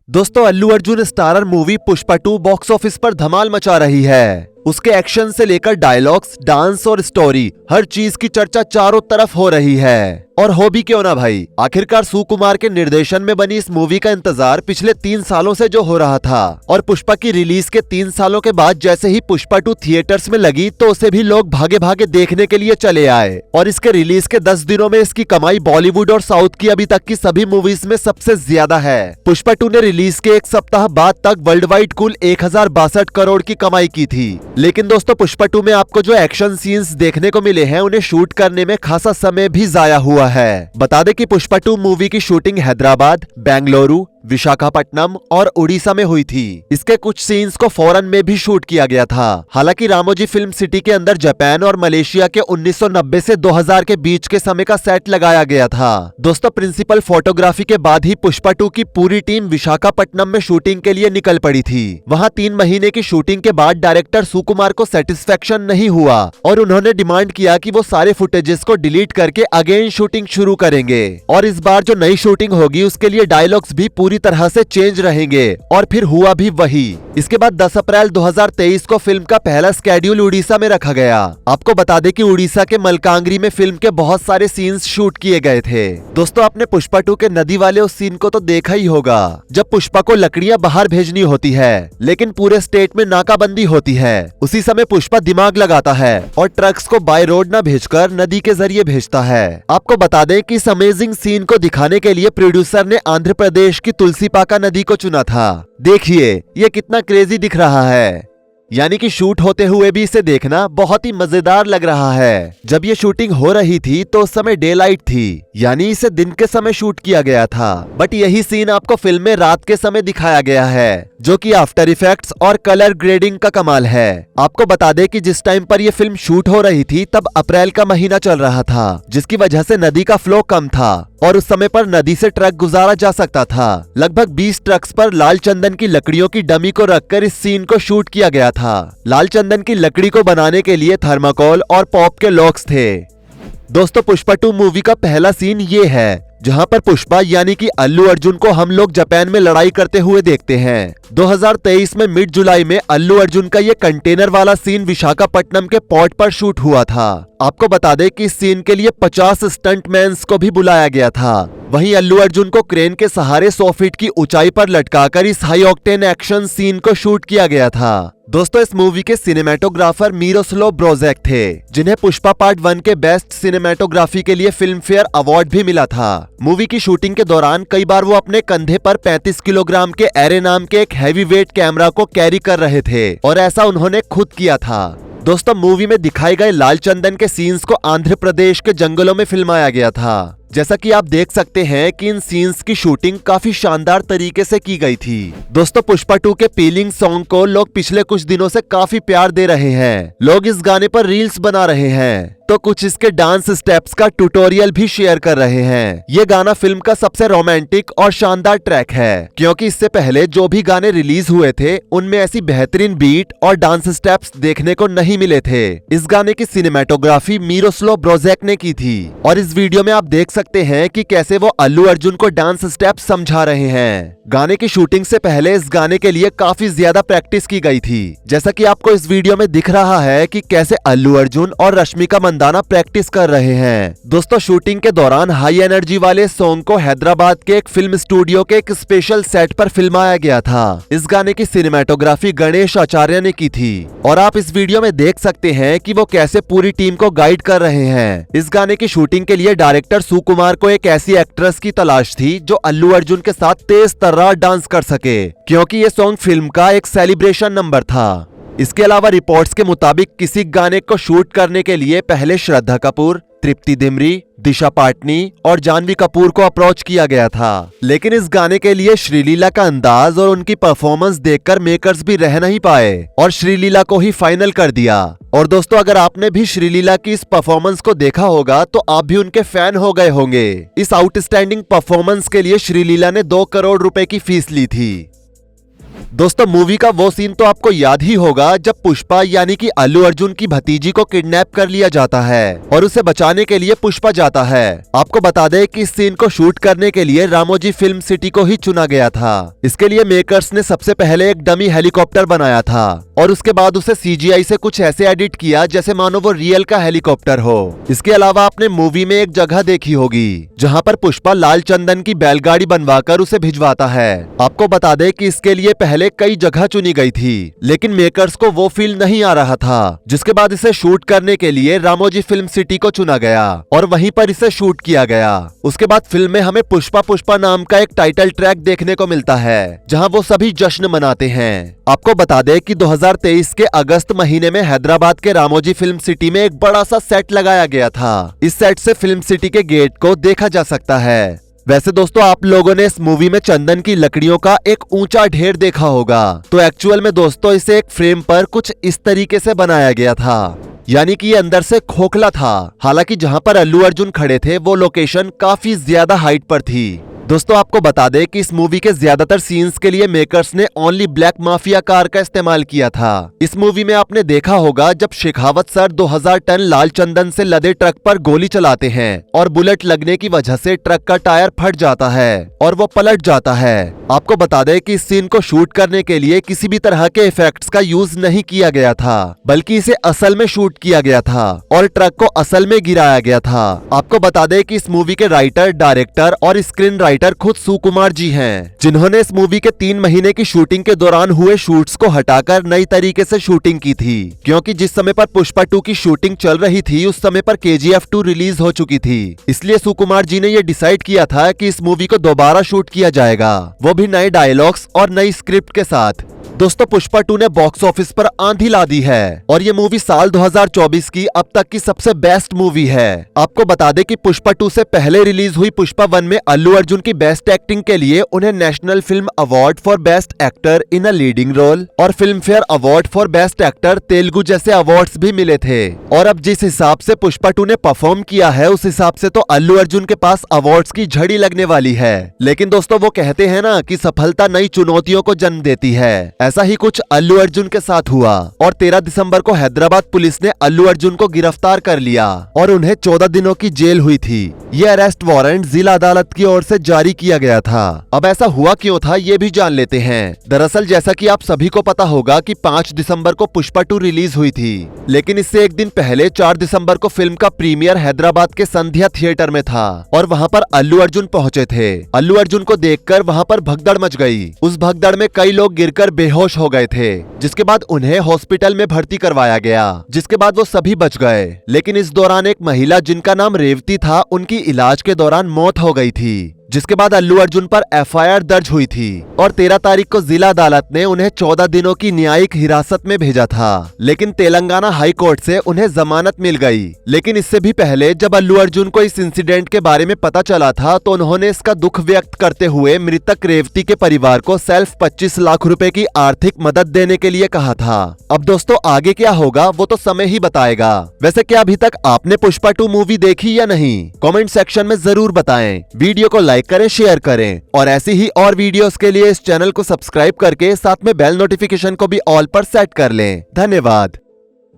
दोस्तों Allu Arjun starrer movie Pushpa 2 box office पर धमाल मचा रही है। उसके एक्शन से लेकर डायलॉग्स, डांस और स्टोरी, हर चीज की चर्चा चारों तरफ हो रही है। और हो भी क्यों ना भाई, आखिरकार सुकुमार के निर्देशन में बनी इस मूवी का इंतजार पिछले 3 सालों से जो हो रहा था, और पुष्पा की रिलीज के 3 सालों के बाद जैसे ही पुष्पा 2 थिएटर्स में लगी तो उसे भी लोग भागे भागे देखने के लिए चले आए। और इसके रिलीज के 10 दिनों में इसकी कमाई बॉलीवुड और साउथ की अभी तक की सभी मूवीज में सबसे ज्यादा है। पुष्पा 2 ने रिलीज के 1 सप्ताह बाद तक वर्ल्ड वाइड कुल 1062 करोड़ की कमाई की थी। लेकिन दोस्तों पुष्पा 2 में आपको जो एक्शन सीन्स देखने को मिले हैं उन्हें शूट करने में खासा समय भी जाया हुआ है। बता दें कि पुष्पा 2 मूवी की शूटिंग हैदराबाद, बेंगलुरु, विशाखापट्टनम और उड़ीसा में हुई थी। इसके कुछ सीन्स को फॉरेन में भी शूट किया गया था। हालांकि रामोजी फिल्म सिटी के अंदर जापान और मलेशिया के 1990 से 2000 के बीच के समय का सेट लगाया गया था। दोस्तों प्रिंसिपल फोटोग्राफी के बाद ही पुष्पा 2 की पूरी टीम विशाखापट्टनम में शूटिंग के लिए निकल पड़ी थी। वहां 3 महीने की शूटिंग के बाद डायरेक्टर सुकुमार को सेटिस्फेक्शन नहीं हुआ और उन्होंने डिमांड किया कि वो सारे फुटेजेस को डिलीट करके अगेन शूटिंग शुरू करेंगे। और इस बार जो नई शूटिंग होगी उसके लिए डायलॉग्स भी पूरी तरह से चेंज रहेंगे। और फिर हुआ भी वही। इसके बाद 10 अप्रैल 2023 को फिल्म का पहला स्केड्यूल उड़ीसा में रखा गया। आपको बता दें कि उड़ीसा के मलकांगिरी में फिल्म के बहुत सारे सीन्स शूट किए गए थे। दोस्तों आपने पुष्पा 2 के नदी वाले उस सीन को तो देखा ही होगा, जब पुष्पा को लकड़ियां बाहर भेजनी होती है लेकिन पूरे स्टेट में नाकाबंदी होती है। उसी समय पुष्पा दिमाग लगाता है और ट्रक्स को बाय रोड न भेजकर नदी के जरिए भेजता है। आपको बता दें कि इस अमेजिंग सीन को दिखाने के लिए प्रोड्यूसर ने आंध्र प्रदेश की तुलसीपाका नदी को चुना था। देखिए ये कितना क्रेजी दिख रहा है, यानी कि शूट होते हुए भी इसे देखना बहुत ही मजेदार लग रहा है। जब ये शूटिंग हो रही थी तो उस समय डे लाइट थी, यानी इसे दिन के समय शूट किया गया था। बट यही सीन आपको फिल्म में रात के समय दिखाया गया है, जो कि आफ्टर इफेक्ट्स और कलर ग्रेडिंग का कमाल है। आपको बता दें कि जिस टाइम पर यह फिल्म शूट हो रही थी तब अप्रैल का महीना चल रहा था, जिसकी वजह से नदी का फ्लो कम था और उस समय पर नदी से ट्रक गुजारा जा सकता था। लगभग 20 ट्रक्स पर लाल चंदन की लकड़ियों की डमी को रखकर इस सीन को शूट किया गया था। लाल चंदन की लकड़ी को बनाने के लिए थर्माकोल और पॉप के लॉक्स थे। दोस्तों पुष्पा 2 मूवी का पहला सीन ये है, जहां पर पुष्पा यानी कि अल्लू अर्जुन को हम लोग जापान में लड़ाई करते हुए देखते हैं। 2023 में मिड जुलाई में अल्लू अर्जुन का ये कंटेनर वाला सीन विशाखापट्टनम के पोर्ट पर शूट हुआ था। आपको बता दें कि इस सीन के लिए 50 स्टंटमैन्स को भी बुलाया गया था। वहीं अल्लू अर्जुन को क्रेन के सहारे 100 फीट की ऊंचाई पर लटकाकर इस हाई ऑक्टेन एक्शन सीन को शूट किया गया था। दोस्तों इस मूवी के सिनेमेटोग्राफर मिरोस्लाव ब्रोजेक थे, जिन्हें पुष्पा पार्ट 1 के बेस्ट सिनेमेटोग्राफी के लिए फिल्म फेयर अवार्ड भी मिला था। मूवी की शूटिंग के दौरान कई बार वो अपने कंधे पर 35 किलोग्राम के एरे नाम के एक हैवी वेट कैमरा को कैरी कर रहे थे, और ऐसा उन्होंने खुद किया था। दोस्तों मूवी में दिखाए गए लाल चंदन के सीन्स को आंध्र प्रदेश के जंगलों में फिल्माया गया था। जैसा कि आप देख सकते हैं कि इन सीन्स की शूटिंग काफी शानदार तरीके से की गई थी। दोस्तों पुष्पा 2 के फीलिंग सॉन्ग को लोग पिछले कुछ दिनों से काफी प्यार दे रहे हैं। लोग इस गाने पर रील्स बना रहे हैं तो कुछ इसके डांस स्टेप्स का ट्यूटोरियल भी शेयर कर रहे हैं। ये गाना फिल्म का सबसे रोमांटिक और शानदार ट्रैक है, क्योंकि इससे पहले जो भी गाने रिलीज हुए थे उनमें ऐसी बेहतरीन बीट और डांस स्टेप्स देखने को नहीं मिले थे। इस गाने की सिनेमेटोग्राफी मिरोस्लाव ब्रोजेक ने की थी, और इस वीडियो में आप देख सकते हैं कि कैसे वो अल्लू अर्जुन को डांस स्टेप्स समझा रहे हैं। गाने की शूटिंग से पहले इस गाने के लिए काफी ज्यादा प्रैक्टिस की गई थी, जैसा कि आपको इस वीडियो में दिख रहा है कि कैसे अल्लू अर्जुन और रश्मिका मंदाना प्रैक्टिस कर रहे हैं। दोस्तों शूटिंग के दौरान हाई एनर्जी वाले सॉन्ग को हैदराबाद के एक फिल्म स्टूडियो के एक स्पेशल सेट पर फिल्माया गया था। इस गाने की सिनेमेटोग्राफी गणेश आचार्य ने की थी, और आप इस वीडियो में देख सकते हैं कि वो कैसे पूरी टीम को गाइड कर रहे हैं। इस गाने की शूटिंग के लिए डायरेक्टर सुकुमार को एक ऐसी एक्ट्रेस की तलाश थी जो अल्लू अर्जुन के साथ तेज तर्रार डांस कर सके, क्योंकि ये सॉन्ग फिल्म का एक सेलिब्रेशन नंबर था। इसके अलावा रिपोर्ट्स के मुताबिक किसी गाने को शूट करने के लिए पहले श्रद्धा कपूर, तृप्ति डिमरी, दिशा पाटनी और जानवी कपूर को अप्रोच किया गया था, लेकिन इस गाने के लिए श्रीलीला का अंदाज और उनकी परफॉर्मेंस देखकर मेकर्स भी रह नहीं पाए और श्रीलीला को ही फाइनल कर दिया। और दोस्तों अगर आपने भी श्रीलीला की इस परफॉर्मेंस को देखा होगा तो आप भी उनके फैन हो गए होंगे। इस आउटस्टैंडिंग परफॉर्मेंस के लिए श्रीलीला ने 2 करोड़ रुपए की फीस ली थी। दोस्तों मूवी का वो सीन तो आपको याद ही होगा जब पुष्पा यानी कि अल्लू अर्जुन की भतीजी को किडनैप कर लिया जाता है और उसे बचाने के लिए पुष्पा जाता है। आपको बता दें कि इस सीन को शूट करने के लिए रामोजी फिल्म सिटी को ही चुना गया था। इसके लिए मेकर्स ने सबसे पहले एक डमी हेलीकॉप्टर बनाया था और उसके बाद उसे CGI से कुछ ऐसे एडिट किया जैसे मानो वो रियल का हेलीकॉप्टर हो। इसके अलावा आपने मूवी में एक जगह देखी होगी जहाँ पर पुष्पा लाल चंदन की बैलगाड़ी बनवाकर उसे भिजवाता है। आपको बता दें कि इसके लिए पहले कई जगह चुनी गई थी लेकिन मेकर्स को वो फील नहीं आ रहा था, जिसके बाद इसे शूट करने के लिए रामोजी फिल्म सिटी को चुना गया और वहीं पर इसे शूट किया गया। उसके बाद फिल्म में हमें पुष्पा पुष्पा नाम का एक टाइटल ट्रैक देखने को मिलता है जहां वो सभी जश्न मनाते हैं। आपको बता दें कि 2023 के अगस्त महीने में हैदराबाद के रामोजी फिल्म सिटी में एक बड़ा सा सेट लगाया गया था। इस सेट से फिल्म सिटी के गेट को देखा जा सकता है। वैसे दोस्तों आप लोगों ने इस मूवी में चंदन की लकड़ियों का एक ऊंचा ढेर देखा होगा, तो एक्चुअल में दोस्तों इसे एक फ्रेम पर कुछ इस तरीके से बनाया गया था, यानी कि ये अंदर से खोखला था। हालांकि जहां पर अल्लू अर्जुन खड़े थे वो लोकेशन काफी ज्यादा हाइट पर थी। दोस्तों आपको बता दें कि इस मूवी के ज्यादातर सीन्स के लिए मेकर्स ने ओनली ब्लैक माफिया कार का इस्तेमाल किया था। इस मूवी में आपने देखा होगा जब शेखावत सर 2000 टन लाल चंदन से लदे ट्रक पर गोली चलाते हैं और बुलेट लगने की वजह से ट्रक का टायर फट जाता है और वो पलट जाता है। आपको बता दें कि इस सीन को शूट करने के लिए किसी भी तरह के इफेक्ट्स का यूज नहीं किया गया था, बल्कि इसे असल में शूट किया गया था और ट्रक को असल में गिराया गया था। आपको बता दें कि इस मूवी के राइटर, डायरेक्टर और स्क्रीन राइटर खुद सुकुमार जी हैं, जिन्होंने इस मूवी के 3 महीने की शूटिंग के दौरान हुए शूट्स को हटाकर नई तरीके से शूटिंग की थी, क्योंकि जिस समय पर पुष्पा 2 की शूटिंग चल रही थी उस समय पर KGF 2 रिलीज हो चुकी थी। इसलिए सुकुमार जी ने यह डिसाइड किया था कि इस मूवी को दोबारा शूट किया जाएगा, वो भी नए डायलॉग्स और नई स्क्रिप्ट के साथ। दोस्तों पुष्पा 2 ने बॉक्स ऑफिस पर आंधी ला दी है और ये मूवी साल 2024 की अब तक की सबसे बेस्ट मूवी है। आपको बता दें कि पुष्पा 2 से पहले रिलीज हुई पुष्पा 1 में अल्लू अर्जुन की बेस्ट एक्टिंग के लिए उन्हें National Film Award for best actor in a leading role और Filmfare award for best actor Telugu जैसे अवार्ड्स भी मिले थे। और अब जिस हिसाब से पुष्पा 2 ने परफॉर्म किया है उस हिसाब से तो अल्लू अर्जुन के पास अवार्ड्स की झड़ी लगने वाली है। लेकिन दोस्तों वो कहते हैं ना कि सफलता नई चुनौतियों को जन्म देती है, ऐसा ही कुछ अल्लू अर्जुन के साथ हुआ और 13 दिसंबर को हैदराबाद पुलिस ने अल्लू अर्जुन को गिरफ्तार कर लिया और उन्हें 14 दिनों की जेल हुई थी। ये अरेस्ट वारंट जिला अदालत की ओर से जारी किया गया था। अब ऐसा हुआ क्यों था ये भी जान लेते हैं। दरअसल जैसा कि आप सभी को पता होगा कि 5 दिसंबर को पुष्पा 2 रिलीज हुई थी, लेकिन इससे एक दिन पहले 4 दिसंबर को फिल्म का प्रीमियर हैदराबाद के संध्या थिएटर में था और वहां पर अल्लू अर्जुन पहुंचे थे। अल्लू अर्जुन को देखकर वहां पर भगदड़ मच गई। उस भगदड़ में कई लोग गिरकर बेहोश हो गए थे, जिसके बाद उन्हें हॉस्पिटल में भर्ती करवाया गया, जिसके बाद वो सभी बच गए। लेकिन इस दौरान एक महिला जिनका नाम रेवती था, उनकी इलाज के दौरान मौत हो गई थी, जिसके बाद अल्लू अर्जुन पर FIR दर्ज हुई थी और 13 तारीख को जिला अदालत ने उन्हें 14 दिनों की न्यायिक हिरासत में भेजा था। लेकिन तेलंगाना हाई कोर्ट से उन्हें जमानत मिल गई। लेकिन इससे भी पहले जब अल्लू अर्जुन को इस इंसिडेंट के बारे में पता चला था तो उन्होंने इसका दुख व्यक्त करते हुए मृतक रेवती के परिवार को सेल्फ 25 लाख रुपए की आर्थिक मदद देने के लिए कहा था। अब दोस्तों आगे क्या होगा वो तो समय ही बताएगा। वैसे क्या अभी तक आपने पुष्पा 2 मूवी देखी या नहीं? कमेंट सेक्शन में जरूर बताएं। वीडियो को लाइक करें, शेयर करें और ऐसी ही और वीडियोस के लिए इस चैनल को सब्सक्राइब करके साथ में बेल नोटिफिकेशन को भी ऑल पर सेट कर लें। धन्यवाद।